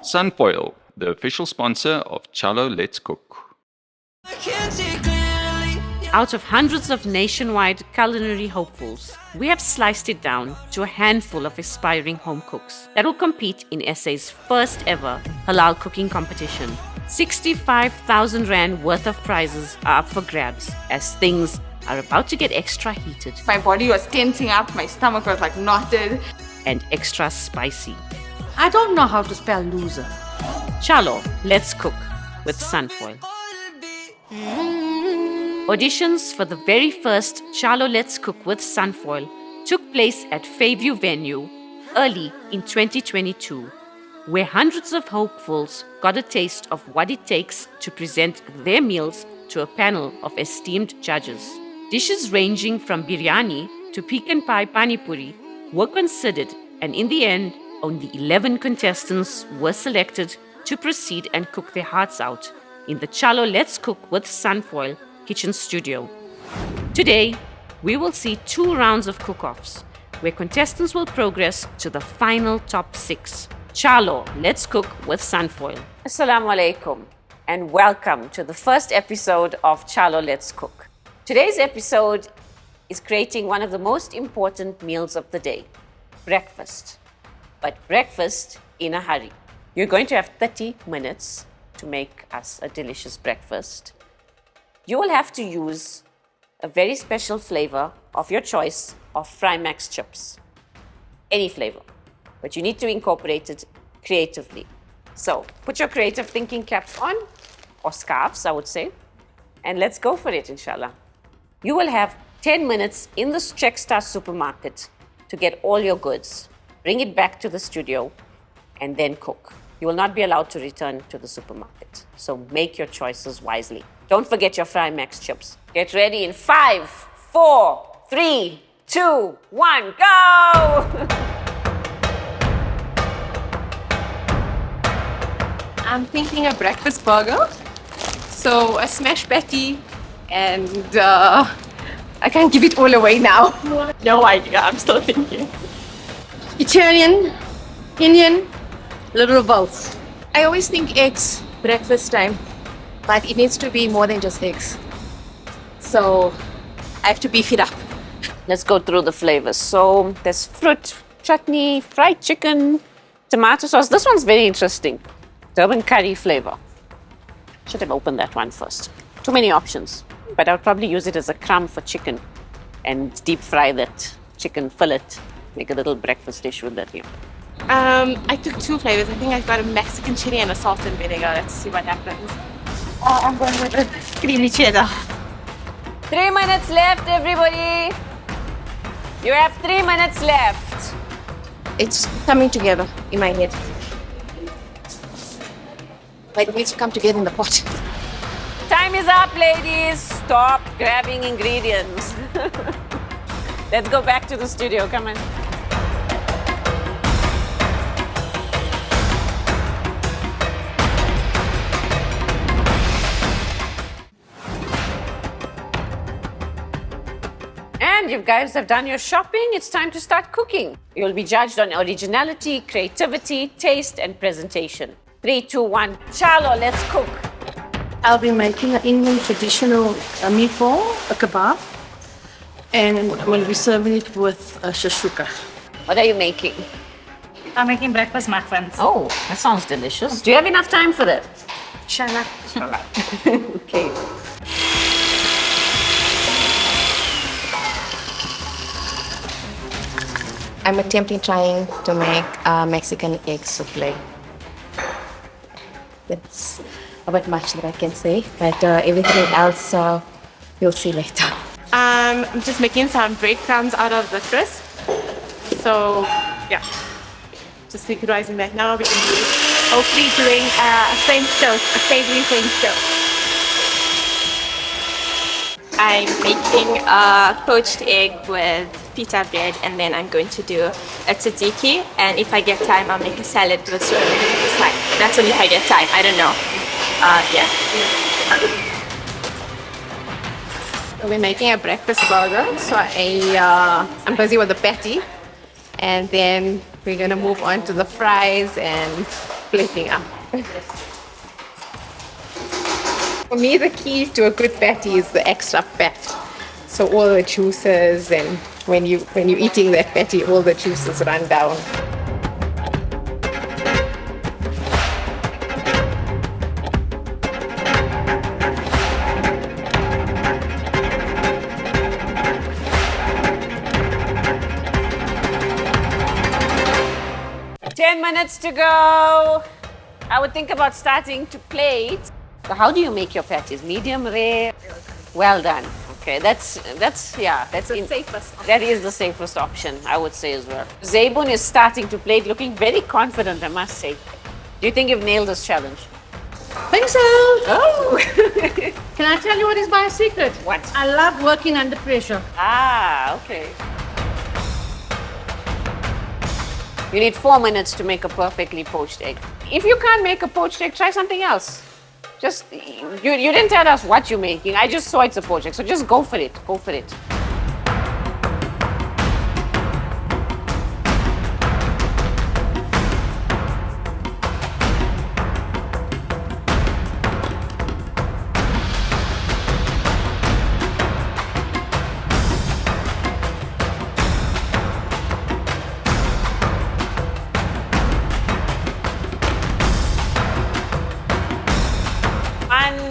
Sunfoil, the official sponsor of Chalo Let's Cook. Out of hundreds of nationwide culinary hopefuls, we have sliced it down to a handful of aspiring home cooks that will compete in SA's first ever Halaal cooking competition. 65,000 Rand worth of prizes are up for grabs as things are about to get extra heated. My body was tensing up, my stomach was like knotted. And extra spicy. I don't know how to spell loser. Chalo, Let's Cook with Sunfoil. Auditions for the very first Chalo Let's Cook with Sunfoil took place at Fairview Venue early in 2022, where hundreds of hopefuls got a taste of what it takes to present their meals to a panel of esteemed judges. Dishes ranging from biryani to pecan pie pani puri were considered, and in the end, only 11 contestants were selected to proceed and cook their hearts out in the Chalo Let's Cook with Sunfoil kitchen studio. Today, we will see 2 rounds of cook-offs, where contestants will progress to the final top 6. Chalo, Let's Cook with Sunfoil. Assalamu alaikum, and welcome to the first episode of Chalo Let's Cook. Today's episode is creating one of the most important meals of the day, breakfast. But breakfast in a hurry. You're going to have 30 minutes to make us a delicious breakfast. You will have to use a very special flavor of your choice of Frimax chips. Any flavor. But you need to incorporate it creatively. So put your creative thinking caps on, or scarves, I would say, and let's go for it, inshallah. You will have 10 minutes in the Checkstar Supermarket to get all your goods, bring it back to the studio, and then cook. You will not be allowed to return to the supermarket. So make your choices wisely. Don't forget your Frimax chips. Get ready in 5, 4, 3, 2, 1, go! I'm thinking a breakfast burger. So a smashed patty and I can't give it all away now. No idea, I'm still thinking. Italian, Indian, little of both. I always think eggs, breakfast time, but it needs to be more than just eggs. So I have to beef it up. Let's go through the flavors. So there's fruit, chutney, fried chicken, tomato sauce. This one's very interesting. Durban curry flavor. Should have opened that one first. Too many options, but I'll probably use it as a crumb for chicken and deep fry that chicken fillet. Make a little breakfast dish with that here. I took 2 flavors. I think I've got a Mexican chili and a salt and vinegar. Let's see what happens. Oh, I'm going with a creamy cheddar. 3 minutes left, everybody. You have 3 minutes left. It's coming together in my head. But it needs to come together in the pot. Time is up, ladies. Stop grabbing ingredients. Let's go back to the studio. Come on. And you guys have done your shopping. It's time to start cooking. You'll be judged on originality, creativity, taste, and presentation. 3, 2, 1. Chalo, let's cook. I'll be making an Indian traditional meatball, a kebab, and I'm going to be serving it with a shashuka. What are you making? I'm making breakfast muffins. Oh, that sounds delicious. Do you have enough time for that? Inshallah. Okay. I'm attempting trying to make Mexican egg souffle. That's about much that I can say, but everything else you'll see later. I'm just making some breadcrumbs out of the crisp. So, yeah, just liquidizing that now. We can do hopefully doing a French toast, a savory French toast. I'm making a poached egg with pita bread, and then I'm going to do a tzatziki, and if I get time I'll make a salad with strawberries to the side. That's only if I get time, I don't know. Yeah. So we're making a breakfast burger, so I'm busy with the patty, and then we're going to move on to the fries and plating up. For me, the key to a good patty is the extra fat. So all the juices, and when you're eating that patty, all the juices run down. Minutes to go. I would think about starting to plate. So how do you make your patties? Medium rare? Well done. Okay, that's the safest. That is the safest option, I would say as well. Zabun is starting to plate, looking very confident, I must say. Do you think you've nailed this challenge? Think so. Oh! Can I tell you what is my secret? What? I love working under pressure. Ah, okay. You need 4 minutes to make a perfectly poached egg. If you can't make a poached egg, try something else. Just, you didn't tell us what you're making. I just saw it's a poached egg, so just go for it. Go for it.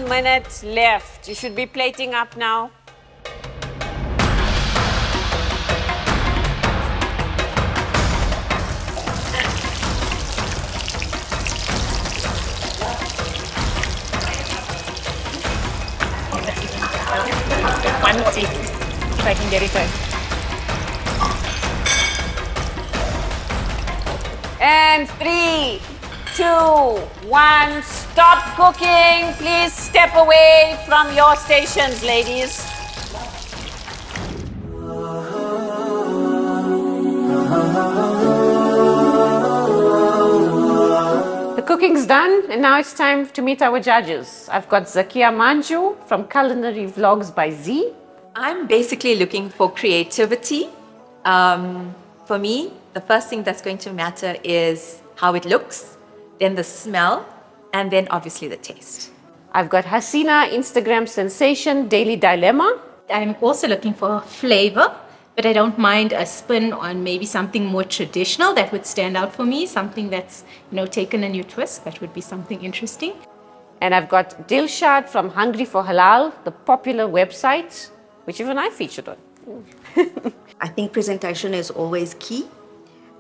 Minutes left. You should be plating up now. One more tea, if I can get it right. And 3, 2, 1, stop cooking. Please step away from your stations, ladies. The cooking's done, and now it's time to meet our judges. I've got Zakia Manju from Culinary Vlogs by Z. I'm basically looking for creativity. For me, the first thing that's going to matter is how it looks, then the smell, and then obviously the taste. I've got Hasina, Instagram sensation, Daily Dilemma. I'm also looking for flavor, but I don't mind a spin on maybe something more traditional that would stand out for me, something that's, taken a new twist. That would be something interesting. And I've got Dilshad from Hungry for Halal, the popular website, which even I featured on. I think presentation is always key.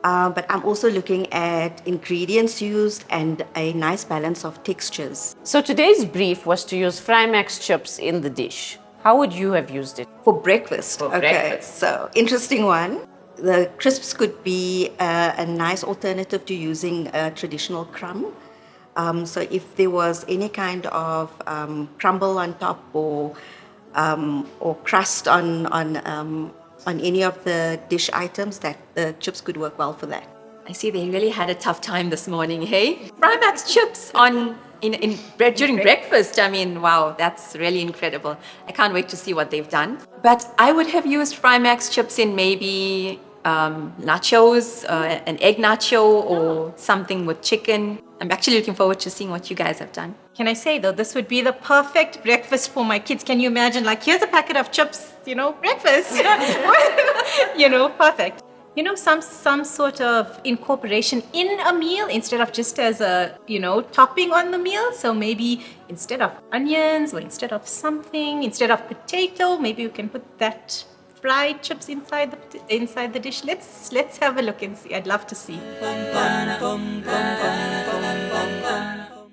But I'm also looking at ingredients used and a nice balance of textures. So today's brief was to use Frimax chips in the dish. How would you have used it? For breakfast. For okay, breakfast. So interesting one. The crisps could be a nice alternative to using a traditional crumb. So if there was any kind of crumble on top or crust on any of the dish items, that the chips could work well for that. I see they really had a tough time this morning, hey? Frimax chips during breakfast. I mean, wow, that's really incredible. I can't wait to see what they've done. But I would have used Frimax chips in maybe nachos, an egg nacho or something with chicken. I'm actually looking forward to seeing what you guys have done. Can I say though, this would be the perfect breakfast for my kids. Can you imagine, like, here's a packet of chips, breakfast. Perfect. Some sort of incorporation in a meal instead of just as a, topping on the meal. So maybe instead of onions or instead of potato, maybe we can put that fried chips inside the dish. Let's have a look and see. I'd love to see.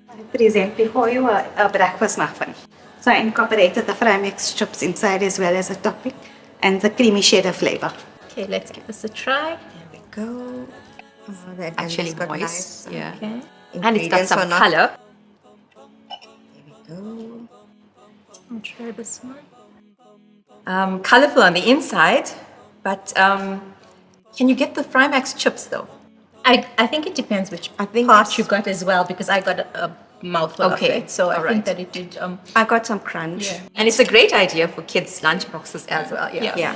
I present before you a breakfast muffin. So I incorporated the Frimax chips inside as well as a topping and the creamy cheddar flavor. Okay, let's give this a try. There we go. Oh, that Actually got moist, nice, yeah. Okay. And it's got ingredients some or not. color. There we go. I'll try this one. Colorful on the inside, but can you get the Frimax chips though? I think it depends which part you got as well, because I got a mouthful of it. So I think that it did. I got some crunch. Yeah. And it's a great idea for kids' lunchboxes as well. Yeah. Yeah.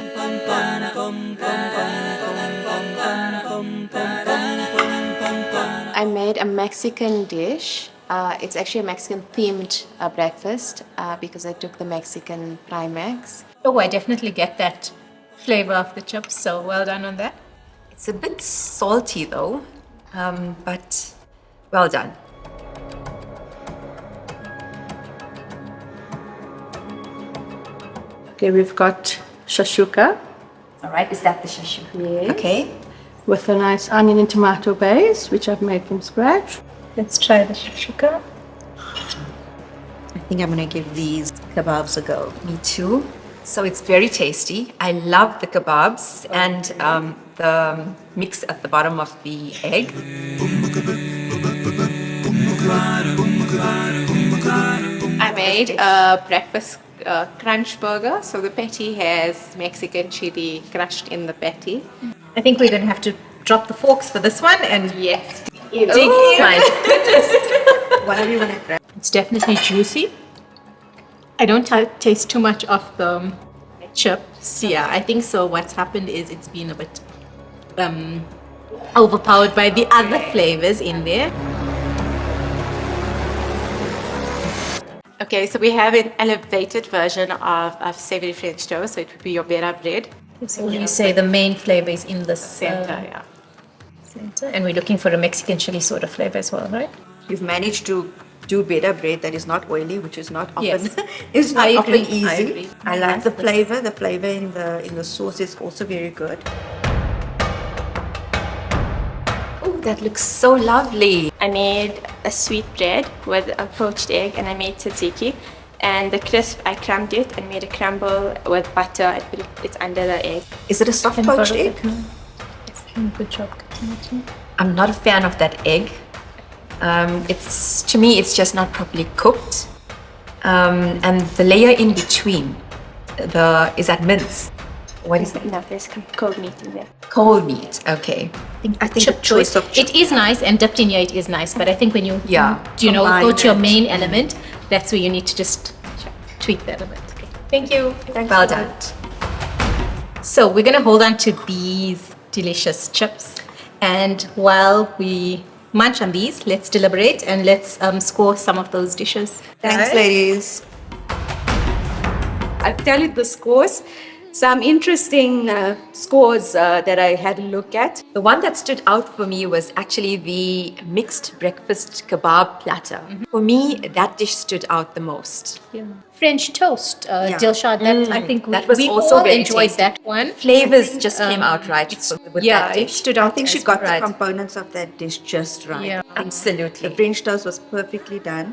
I made a Mexican dish. It's actually a Mexican themed breakfast because I took the Mexican Frimax. Oh, I definitely get that flavor of the chips, so well done on that. It's a bit salty though, but well done. Okay, we've got shashuka All right, is that the shashu? Yes. Okay. with a nice onion and tomato base, which I've made from scratch. Let's try the shashuka. I think I'm going to give these kebabs a go. Me too. So it's very tasty. I love the kebabs and the mix at the bottom of the egg. I made a breakfast crunch burger. So the patty has Mexican chili crushed in the patty. I think we're going to have to drop the forks for this one and Yes. Dig in. My goodness. Whatever you want to grab. it's definitely juicy. I don't taste too much of the chips. Yeah, I think so. What's happened is it's been a bit overpowered by the other flavors in there. Okay, so we have an elevated version of savory French toast. So it would be your better bread. So when you say the main flavor is in the Center, yeah. center, and we're looking for a Mexican chili sort of flavor as well, right? You've managed to do better bread that is not oily, which is not often Yes. is not I often agree, easy. I agree. I like the flavor. The flavor in the sauce is also very good. Oh, that looks so lovely. I made a sweet bread with a poached egg and I made tzatziki. And the crisp, I crumbed it and made a crumble with butter. I put it under the egg. Is it a soft poached egg? Good job, Katina. I'm not a fan of that egg. It's to me, it's just not properly cooked. And the layer in between, is that mince? What is that? No, there's cold meat in there. Cold meat. Okay. I think Chip the choice choice. of chip. It is nice and dipped in here it is nice, but I think when you Yeah. go to your Combine main element, that's where you need to just tweak that a bit. Okay. Thank you. Well done. So we're gonna hold on to these delicious chips, and while we munch on these, let's deliberate and let's score some of those dishes. Thanks, ladies. I'll tell you the scores. Some interesting scores that I had a look at. The one that stood out for me was actually the mixed breakfast kebab platter. For me, that dish stood out the most. French toast, Dilshad. That I think That was we also all very enjoyed tasty. that one. Flavors just came out right with Yeah, that it dish. stood out. I think she as got right. the components of that dish just right. Yeah. The Absolutely. French toast was perfectly done.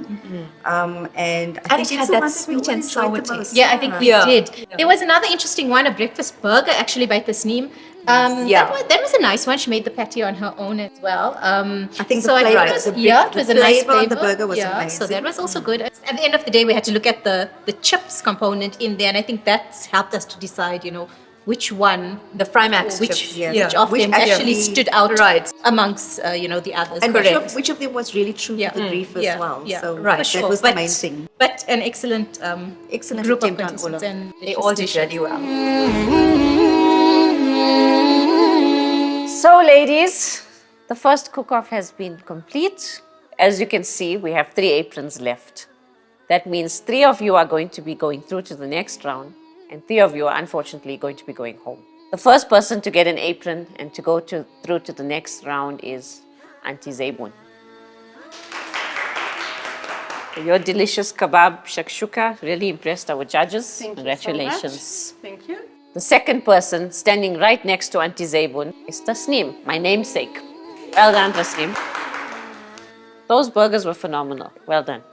And I And think it it's had the that one we sweet all and enjoyed sour the most. taste. Yeah, I think we Yeah. did. There was another interesting one, a breakfast burger actually by Tasnim. That was a nice one. She made the patty on her own as well. I think the so. I flavor- think it was, the it was a nice flavor flavor. on the burger was So amazing. that was also good. At the end of the day, we had to look at the chips component in there, and I think that's helped us to decide, which one, The Frimax which, chips. which of Which them actually actually- stood out Right. amongst, the others. And Correct. which of them was really true to the brief as well. So right. that For sure. was the main thing. But an excellent, Excellent group of attempt on all contestants of and They all did really well. So, ladies, the first cook-off has been complete. As you can see, we have 3 aprons left. That means 3 of you are going to be going through to the next round, and 3 of you are unfortunately going to be going home. The first person to get an apron and to go through to the next round is Auntie Zebun. Your delicious kebab shakshuka really impressed our judges. Congratulations. Thank you. The second person standing right next to Auntie Zebun is Tasnim, my namesake. Well done, Tasnim. Those burgers were phenomenal. Well done.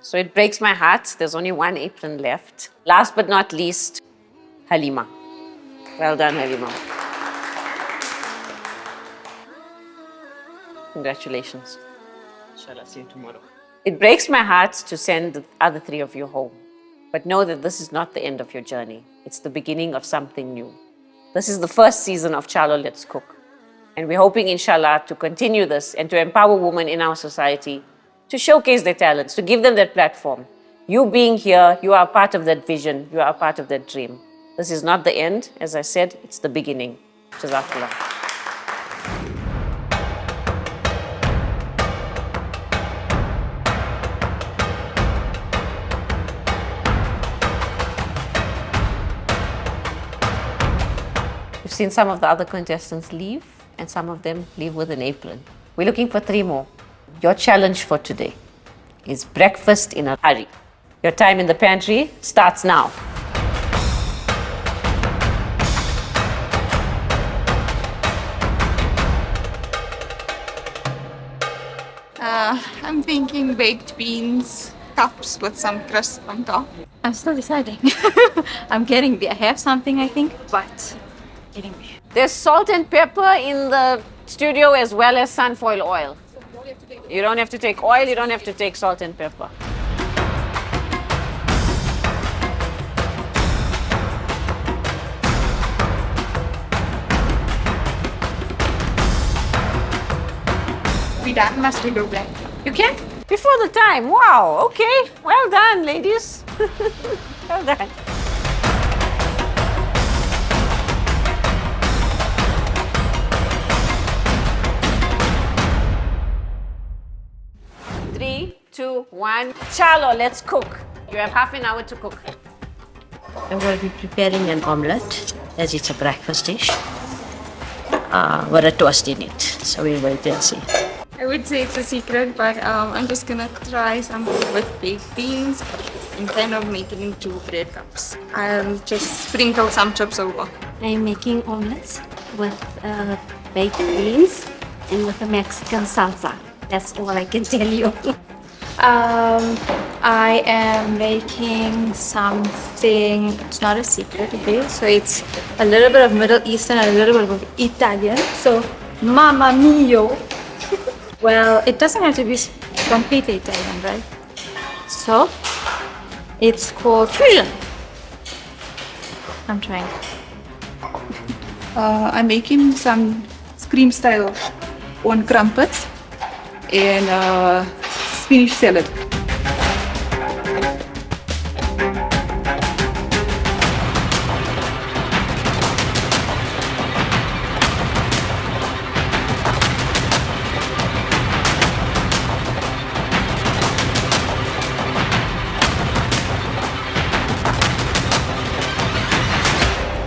So it breaks my heart. There's only 1 apron left. Last but not least, Halima. Well done, Halima. Congratulations. Shall I see you tomorrow? It breaks my heart to send the other 3 of you home. But know that this is not the end of your journey. It's the beginning of something new. This is the first season of Chalo Let's Cook. And we're hoping, inshallah, to continue this and to empower women in our society, to showcase their talents, to give them that platform. You being here, you are a part of that vision, you are a part of that dream. This is not the end. As I said, it's the beginning. Jazakallah. seen some of the other contestants leave, and some of them leave with an apron. We're looking for 3 more. Your challenge for today is breakfast in a hurry. Your time in the pantry starts now. I'm thinking baked beans, cups with some crisp on top. I'm still deciding. I'm getting there. I have something, I think, but getting there. There's salt and pepper in the studio as well as sunfoil oil. You don't have to take oil, you don't have to take salt and pepper. We done? Must we go back? You can? Before the time. Wow, okay. Well done, ladies. Well done. Three, two, one. Chalo, let's cook. You have half an hour to cook. I'm going to be preparing an omelette, as it's a breakfast dish, with a toast in it. So we'll wait and see. I would say it's a secret, but I'm just gonna try something with baked beans and kind of make it into bread cups. I'll just sprinkle some chips over. I'm making omelets with baked beans and with a Mexican salsa. That's all I can tell you. I am making something, it's not a secret, okay? So it's a little bit of Middle Eastern and a little bit of Italian. So, mamma mio. Well, it doesn't have to be completely Italian, right? So, it's called fusion. I'm trying. I'm making some cream style on crumpets and spinach salad.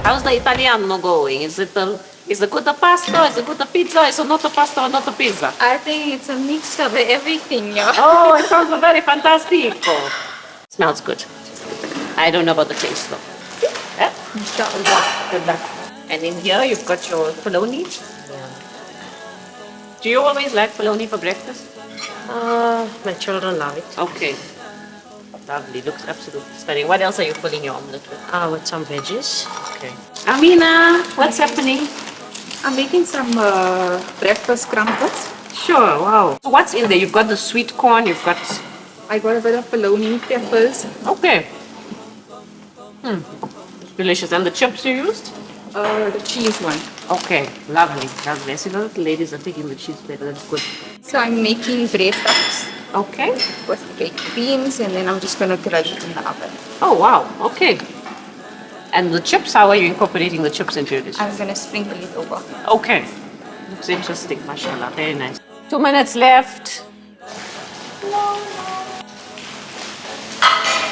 How's the Italiano going? Is it good the pasta? Is it good the pizza? Is it not the pasta or not the pizza? I think it's a mix of everything, yeah. Oh, it sounds very fantastico. Smells good. I don't know about the taste though. Yeah? Good luck. And in here you've got your bologna. Yeah. Do you always like bologna for breakfast? My children love it. Okay. Lovely. Looks absolutely stunning. What else are you filling your omelette with? With some veggies. Okay. Amina, what's happening? I'm making some breakfast crumpets. Sure, wow. What's in there? You've got the sweet corn, you've got... I got a bit of bologna, peppers. Okay. Delicious. And the chips you used? The cheese one. Okay, lovely, lovely. I see a lot of the ladies are taking the cheese plate, that's good. So I'm making bread cups. Okay. With baked beans, and then I'm just gonna grill it in the oven. Oh, wow, okay. And the chips, how are you incorporating the chips into your dish? I'm gonna sprinkle it over. Okay. Looks interesting, mashallah. Very nice. 2 minutes left.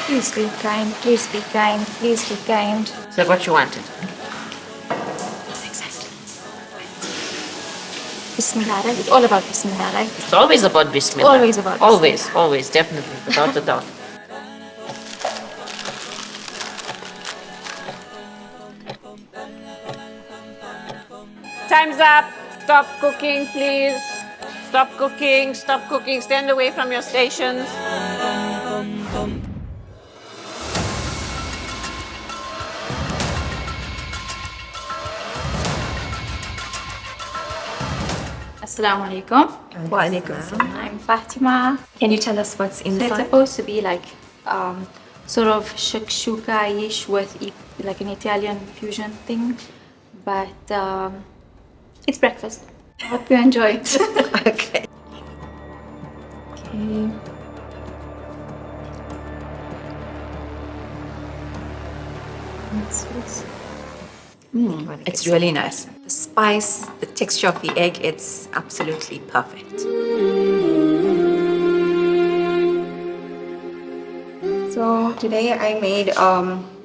Please be kind, please be kind, please be kind. Is that what you wanted? Exactly. Bismillah, right? It's all about Bismillah, right? It's always about Bismillah. Always about Bismillah. Always, always, definitely, without a doubt. Time's up. Stop cooking, please. Stop cooking, stop cooking. Stand away from your stations. Assalamu alaikum. Wa alaikum assalam. I'm Fatima. Can you tell us what's So inside? it's supposed to be like sort of shakshuka-ish with like an Italian fusion thing, but it's breakfast. I hope you enjoy it. Okay. Okay. It's really nice. The spice, the texture of the egg, it's absolutely perfect. So today I made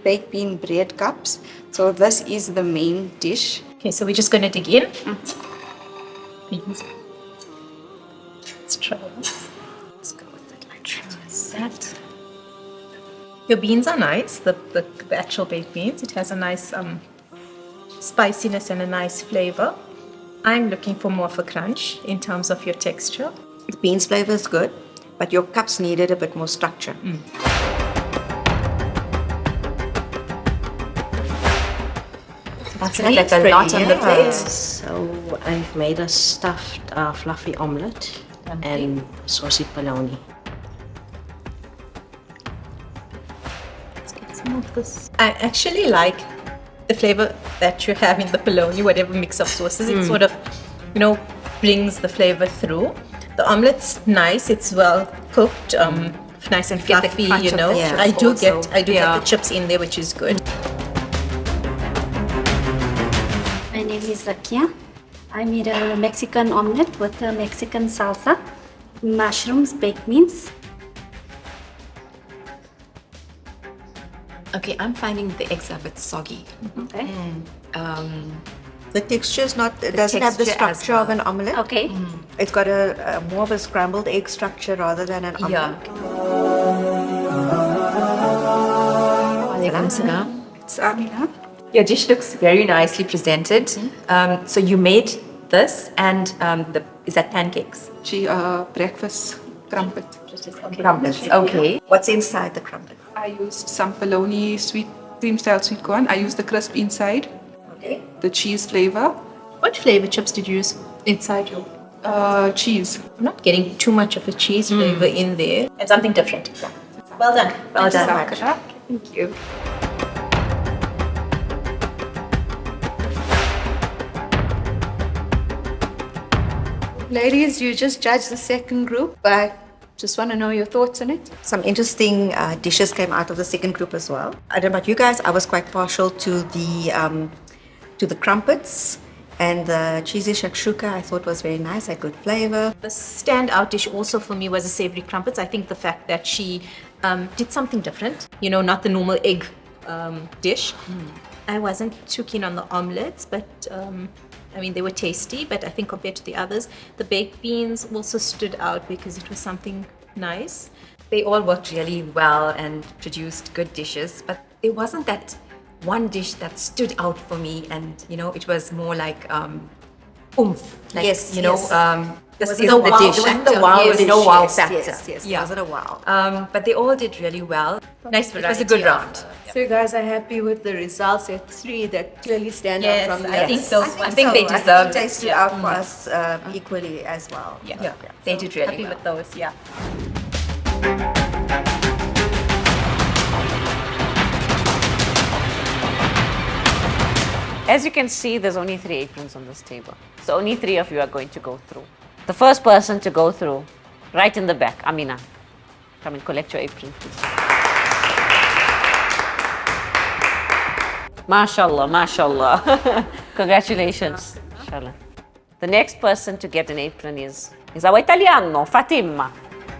baked bean bread cups. So this is the main dish. Okay, so we're just going to dig in. Beans. Let's try this. Let's go with it like that. Your beans are nice, the actual baked beans. It has a nice spiciness and a nice flavor. I'm looking for more of a crunch in terms of your texture. The beans flavor is good, but your cups needed a bit more structure. That's like a lot on the plate. So I've made a stuffed fluffy omelette and saucy bologna. Let's get some of this. I actually like the flavor that you have in the bologna, whatever mix of sauces. It sort of, brings the flavor through. The omelette's nice. It's well cooked, nice and fluffy. I do get the chips in there, which is good. My name is Zakia. I made a Mexican omelette with a Mexican salsa, mushrooms, baked beans. Okay, I'm finding the eggs are a bit soggy. Okay. The texture is not, it doesn't have the texture structure of an omelette. Okay. It's got a more of a scrambled egg structure rather than an omelette. It's Amina. Your dish looks very nicely presented. So you made this, and is that pancakes? Breakfast crumpet. Crumpets. Okay. What's inside the crumpet? I used some bologna cream style sweet corn. I used the crisp inside. Okay. The cheese flavor. What flavor chips did you use inside your? Cheese. I'm not getting too much of a cheese flavor in there. And something different. Well done. Well done. Thank you. Ladies, you just judge the second group, but just want to know your thoughts on it. Some interesting dishes came out of the second group as well. I don't know about you guys, I was quite partial to the crumpets, and the cheesy shakshuka I thought was very nice, had good flavor. The standout dish also for me was the savory crumpets. I think the fact that she did something different, not the normal egg dish. I wasn't too keen on the omelets, but they were tasty, but I think compared to the others, the baked beans also stood out because it was something nice. They all worked really well and produced good dishes, but there wasn't that one dish that stood out for me, and it was more like oomph. Like, this is the dish. The wow dish. No wow factor. Yes. Yeah. Was it a wow? But they all did really well. Nice variety. It was a good round. So you guys are happy with the results? There are 3 that clearly stand Yes, out from the I think so. I think they deserved They it. stood out for us equally as well. Yeah. They did really Happy well. with those, yeah. As you can see, there's only 3 aprons on this table. So only 3 of you are going to go through. The first person to go through, right in the back, Amina. Come and collect your apron, please. Mashallah, mashallah. Congratulations. Inshallah. The next person to get an apron is our Italiano, Fatima.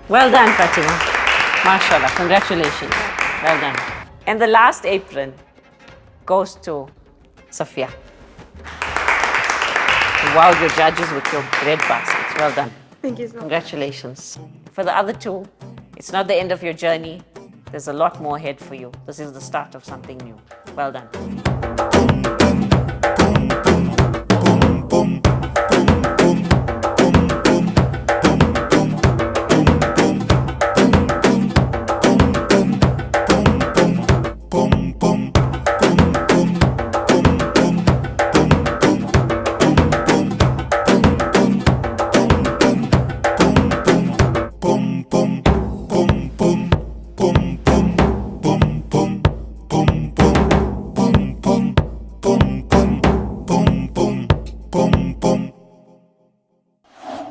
Well done, Fatima. Mashallah, congratulations. Well done. And the last apron goes to Safia. Wow, your judges with your bread baskets. Well done. Thank you so much. Congratulations. For the other 2, it's not the end of your journey. There's a lot more ahead for you. This is the start of something new. Well done.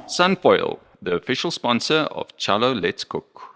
Sunfoil, the official sponsor of Chalo Let's Cook.